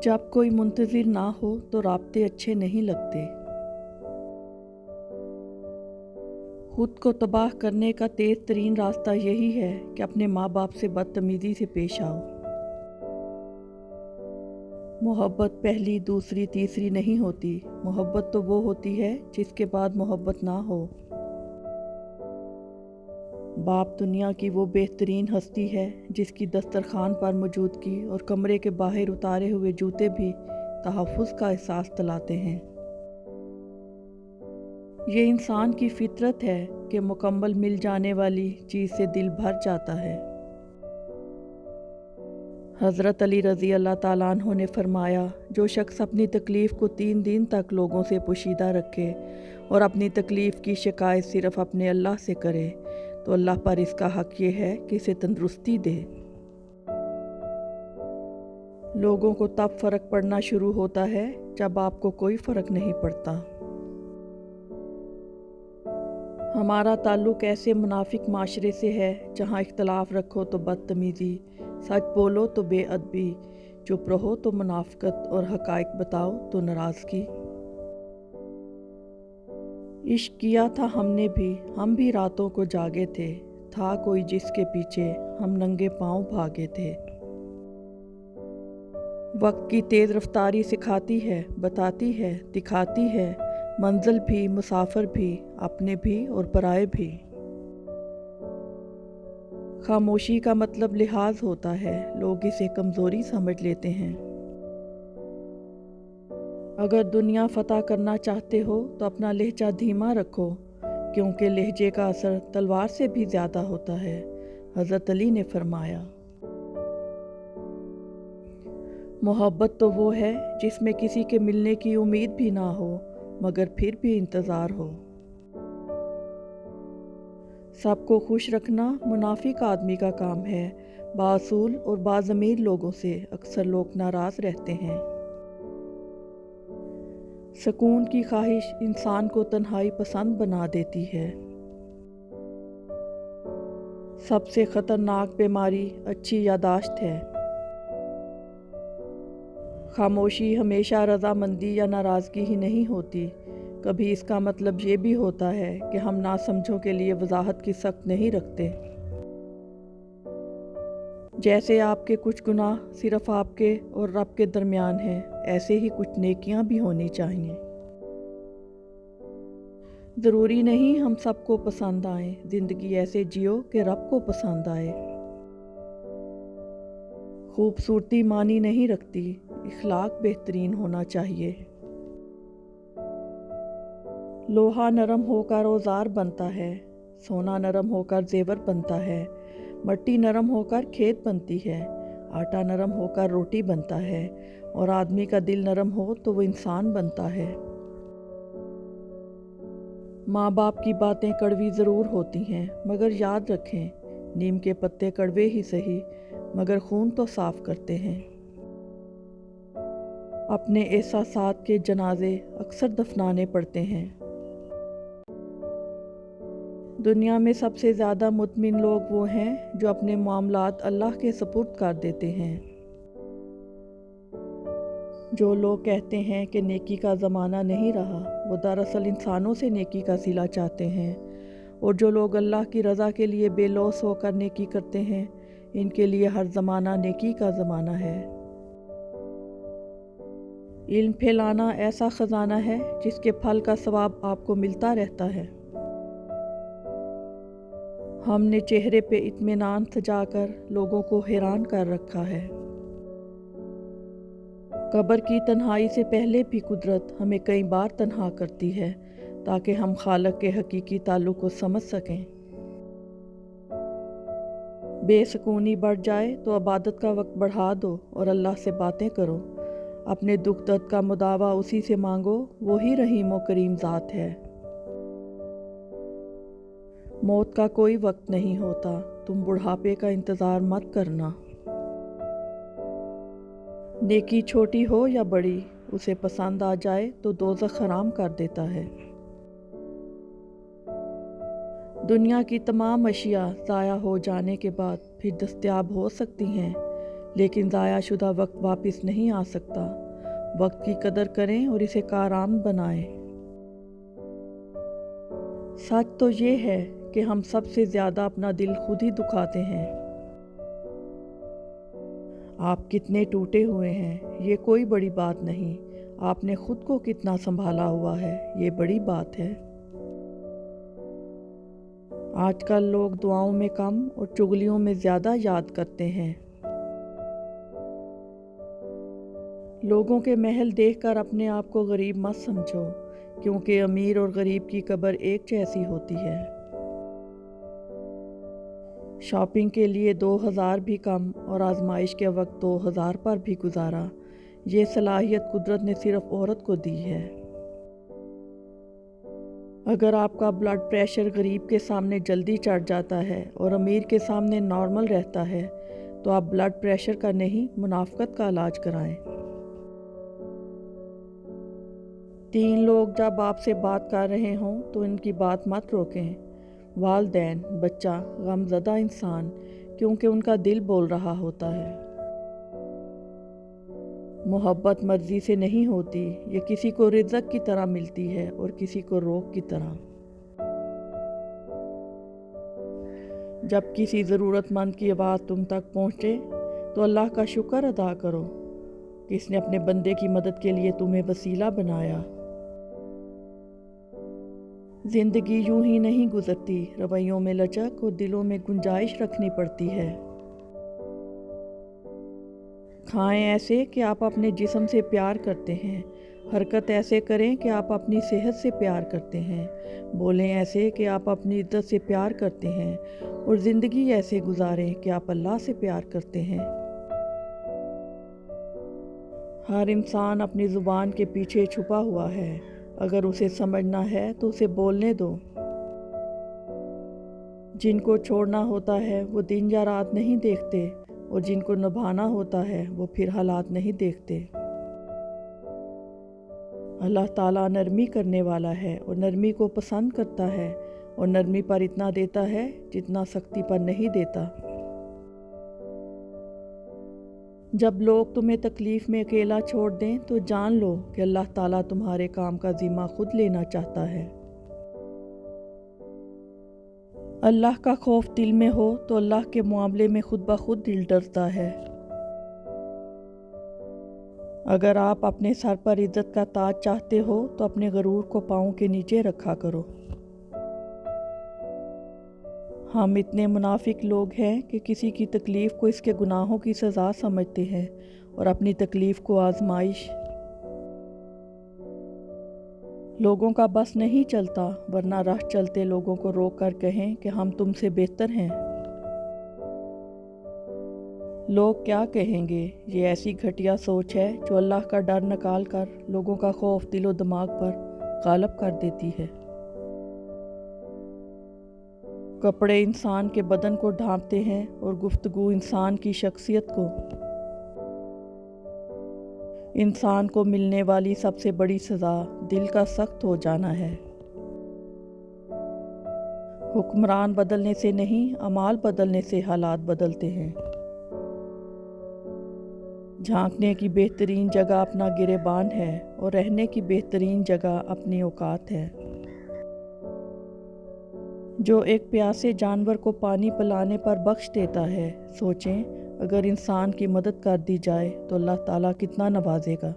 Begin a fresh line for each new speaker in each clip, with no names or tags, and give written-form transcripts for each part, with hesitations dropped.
जब कोई मुंतज़िर ना हो तो राब्ते अच्छे नहीं लगते। खुद को तबाह करने का तेज़ तरीन रास्ता यही है कि अपने माँ बाप से बदतमीज़ी से पेश आओ। मोहब्बत पहली, दूसरी, तीसरी नहीं होती। मोहब्बत तो वो होती है जिसके बाद मोहब्बत ना हो। बाप दुनिया की वो बेहतरीन हस्ती है जिसकी दस्तरखान पर मौजूदगी और कमरे के बाहर उतारे हुए जूते भी तहफ़्फ़ुज़ का एहसास दिलाते हैं। ये इंसान की फितरत है कि मुकम्मल मिल जाने वाली चीज़ से दिल भर जाता है। हज़रत अली रज़ी अल्लाह ताला अन्हु ने फरमाया, जो शख्स अपनी तकलीफ़ को 3 दिन तक लोगों से पोशीदा रखे और अपनी तकलीफ़ की शिकायत सिर्फ़ अपने अल्लाह से करे तो अल्लाह पर इसका हक़ ये है कि इसे तंदुरुस्ती दे। लोगों को तब फ़र्क पड़ना शुरू होता है जब आपको कोई फ़र्क नहीं पड़ता। हमारा ताल्लुक़ ऐसे मुनाफिक माशरे से है जहाँ इख्तलाफ रखो तो बदतमीज़ी, सच बोलो तो बेअदबी, चुप रहो तो मुनाफ़िकत और हक़ाइक़ बताओ तो नाराज़गी। इश्क किया था हमने भी, हम भी रातों को जागे थे, था कोई जिसके पीछे हम नंगे पाँव भागे थे। वक्त की तेज़ रफ्तारी सिखाती है, बताती है, दिखाती है, मंजिल भी, मुसाफिर भी, अपने भी और पराए भी। खामोशी का मतलब लिहाज होता है, लोग इसे कमज़ोरी समझ लेते हैं। अगर दुनिया फ़तह करना चाहते हो तो अपना लहजा धीमा रखो, क्योंकि लहजे का असर तलवार से भी ज़्यादा होता है। हज़रत अली ने फरमाया, मोहब्बत तो वो है जिसमें किसी के मिलने की उम्मीद भी ना हो मगर फिर भी इंतज़ार हो। सबको खुश रखना मुनाफिक आदमी का काम है। बासूल और बाज़मीर लोगों से अक्सर लोग नाराज़ रहते हैं। सुकून की ख्वाहिश इंसान को तन्हाई पसंद बना देती है। सबसे ख़तरनाक बीमारी अच्छी यादाश्त है। खामोशी हमेशा रज़ामंदी या नाराज़गी ही नहीं होती, कभी इसका मतलब ये भी होता है कि हम नासमझों के लिए वजाहत की सख्त नहीं रखते। जैसे आपके कुछ गुनाह सिर्फ़ आपके और रब के दरमियान हैं, ऐसे ही कुछ नेकियां भी होनी चाहिए। ज़रूरी नहीं हम सबको पसंद आए, ज़िंदगी ऐसे जियो कि रब को पसंद आए। खूबसूरती मानी नहीं रखती, इखलाक बेहतरीन होना चाहिए। लोहा नरम होकर औजार बनता है, सोना नरम होकर जेवर बनता है, मिट्टी नरम होकर खेत बनती है, आटा नरम होकर रोटी बनता है और आदमी का दिल नरम हो तो वो इंसान बनता है। माँ बाप की बातें कड़वी ज़रूर होती हैं, मगर याद रखें, नीम के पत्ते कड़वे ही सही मगर खून तो साफ़ करते हैं। अपने एहसासात के जनाजे अक्सर दफनाने पड़ते हैं। दुनिया में सबसे ज़्यादा मुतमिन लोग वो हैं जो अपने मामलात अल्लाह के सुपुर्द कर देते हैं। जो लोग कहते हैं कि नेकी का ज़माना नहीं रहा, वो दरअसल इंसानों से नेकी का सिला चाहते हैं। और जो लोग अल्लाह की रज़ा के लिए बेलौस होकर नेकी करते हैं, इनके लिए हर ज़माना नेकी का ज़माना है। इल्म फैलाना ऐसा ख़जाना है जिसके फल का सवाब आपको मिलता रहता है। हमने चेहरे पे इत्मीनान सजाकर लोगों को हैरान कर रखा है। कब्र की तन्हाई से पहले भी कुदरत हमें कई बार तन्हा करती है ताकि हम खालिक के हकीकी ताल्लुक़ को समझ सकें। बेसुकूनी बढ़ जाए तो इबादत का वक्त बढ़ा दो और अल्लाह से बातें करो। अपने दुख दर्द का मुदावा उसी से मांगो, वही रहीम व करीम ज़ात है। मौत का कोई वक्त नहीं होता, तुम बुढ़ापे का इंतज़ार मत करना। नेकी छोटी हो या बड़ी, उसे पसंद आ जाए तो दोज़ख हराम कर देता है। दुनिया की तमाम अशिया ज़ाया हो जाने के बाद फिर दस्तयाब हो सकती हैं, لیکن ضائع شدہ وقت واپس نہیں آ سکتا۔ وقت کی قدر کریں اور اسے کارآمد بنائیں۔ سچ تو یہ ہے کہ ہم سب سے زیادہ اپنا دل خود ہی دکھاتے ہیں۔ آپ کتنے ٹوٹے ہوئے ہیں یہ کوئی بڑی بات نہیں، آپ نے خود کو کتنا سنبھالا ہوا ہے یہ بڑی بات ہے۔ آج کل لوگ دعاؤں میں کم اور چغلیوں میں زیادہ یاد کرتے ہیں۔ لوگوں کے محل دیکھ کر اپنے آپ کو غریب مت سمجھو، کیونکہ امیر اور غریب کی قبر ایک جیسی ہوتی ہے۔ شاپنگ کے لیے 2000 بھی کم اور آزمائش کے وقت 2000 پر بھی گزارا، یہ صلاحیت قدرت نے صرف عورت کو دی ہے۔ اگر آپ کا بلڈ پریشر غریب کے سامنے جلدی چڑھ جاتا ہے اور امیر کے سامنے نارمل رہتا ہے تو آپ بلڈ پریشر کا نہیں منافقت کا علاج کرائیں۔ 3 لوگ جب آپ سے بات کر رہے ہوں تو ان کی بات مت روکیں، والدین، بچہ، غم زدہ انسان، کیونکہ ان کا دل بول رہا ہوتا ہے۔ محبت مرضی سے نہیں ہوتی، یہ کسی کو رزق کی طرح ملتی ہے اور کسی کو روک کی طرح۔ جب کسی ضرورت مند کی آواز تم تک پہنچے تو اللہ کا شکر ادا کرو کہ اس نے اپنے بندے کی مدد کے لیے تمہیں وسیلہ بنایا۔ زندگی یوں ہی نہیں گزرتی، رویوں میں لچک اور دلوں میں گنجائش رکھنی پڑتی ہے۔ کھائیں ایسے کہ آپ اپنے جسم سے پیار کرتے ہیں، حرکت ایسے کریں کہ آپ اپنی صحت سے پیار کرتے ہیں، بولیں ایسے کہ آپ اپنی عزت سے پیار کرتے ہیں، اور زندگی ایسے گزاریں کہ آپ اللہ سے پیار کرتے ہیں۔ ہر انسان اپنی زبان کے پیچھے چھپا ہوا ہے، اگر اسے سمجھنا ہے تو اسے بولنے دو۔ جن کو چھوڑنا ہوتا ہے وہ دن یا رات نہیں دیکھتے، اور جن کو نبھانا ہوتا ہے وہ پھر حالات نہیں دیکھتے۔ اللہ تعالیٰ نرمی کرنے والا ہے اور نرمی کو پسند کرتا ہے، اور نرمی پر اتنا دیتا ہے جتنا سختی پر نہیں دیتا۔ جب لوگ تمہیں تکلیف میں اکیلا چھوڑ دیں تو جان لو کہ اللہ تعالیٰ تمہارے کام کا ذمہ خود لینا چاہتا ہے۔ اللہ کا خوف دل میں ہو تو اللہ کے معاملے میں خود بخود دل ڈرتا ہے۔ اگر آپ اپنے سر پر عزت کا تاج چاہتے ہو تو اپنے غرور کو پاؤں کے نیچے رکھا کرو۔ ہم اتنے منافق لوگ ہیں کہ کسی کی تکلیف کو اس کے گناہوں کی سزا سمجھتے ہیں اور اپنی تکلیف کو آزمائش۔ لوگوں کا بس نہیں چلتا، ورنہ راہ چلتے لوگوں کو روک کر کہیں کہ ہم تم سے بہتر ہیں۔ لوگ کیا کہیں گے، یہ ایسی گھٹیا سوچ ہے جو اللہ کا ڈر نکال کر لوگوں کا خوف دل و دماغ پر غالب کر دیتی ہے۔ کپڑے انسان کے بدن کو ڈھانپتے ہیں اور گفتگو انسان کی شخصیت کو۔ انسان کو ملنے والی سب سے بڑی سزا دل کا سخت ہو جانا ہے۔ حکمران بدلنے سے نہیں، اعمال بدلنے سے حالات بدلتے ہیں۔ جھانکنے کی بہترین جگہ اپنا گریبان ہے اور رہنے کی بہترین جگہ اپنی اوقات ہے۔ جو ایک پیاسے جانور کو پانی پلانے پر بخش دیتا ہے، سوچیں اگر انسان کی مدد کر دی جائے تو اللہ تعالیٰ کتنا نوازے گا۔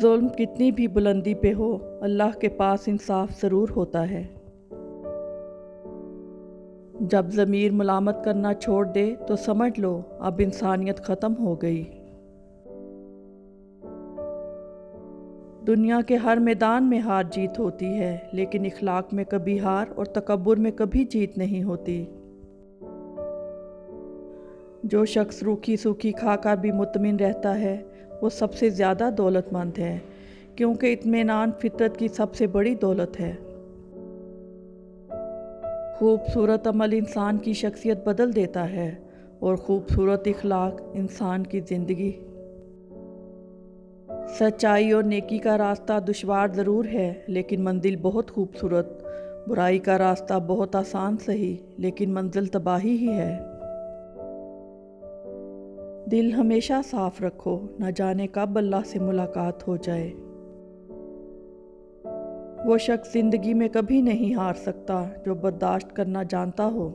ظلم کتنی بھی بلندی پہ ہو، اللہ کے پاس انصاف ضرور ہوتا ہے۔ جب ضمیر ملامت کرنا چھوڑ دے تو سمجھ لو اب انسانیت ختم ہو گئی۔ دنیا کے ہر میدان میں ہار جیت ہوتی ہے، لیکن اخلاق میں کبھی ہار اور تکبر میں کبھی جیت نہیں ہوتی۔ جو شخص روکھی سوکھی کھا کر بھی مطمئن رہتا ہے وہ سب سے زیادہ دولت مند ہے، کیونکہ اطمینان فطرت کی سب سے بڑی دولت ہے۔ خوبصورت عمل انسان کی شخصیت بدل دیتا ہے اور خوبصورت اخلاق انسان کی زندگی۔ سچائی اور نیکی کا راستہ دشوار ضرور ہے لیکن منزل بہت خوبصورت، برائی کا راستہ بہت آسان سہی لیکن منزل تباہی ہی ہے۔ दिल हमेशा साफ रखो, न जाने कब अल्लाह से मुलाकात हो जाए। वो शख्स ज़िंदगी में कभी नहीं हार सकता जो बर्दाश्त करना जानता हो।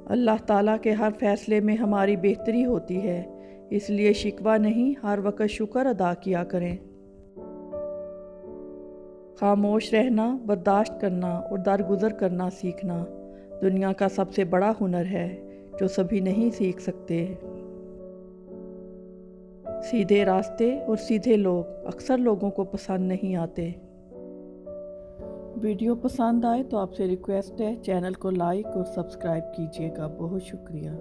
अल्लाह ताला के हर फैसले में हमारी बेहतरी होती है, इसलिए शिकवा नहीं, हर वक्त शुक्र अदा किया करें। खामोश रहना, बर्दाश्त करना और दरगुजर करना सीखना दुनिया का सबसे बड़ा हुनर है जो सभी नहीं सीख सकते। सीधे रास्ते और सीधे लोग अक्सर लोगों को पसंद नहीं आते। वीडियो पसंद आए तो आपसे रिक्वेस्ट है, चैनल को लाइक और सब्सक्राइब कीजिएगा। बहुत शुक्रिया।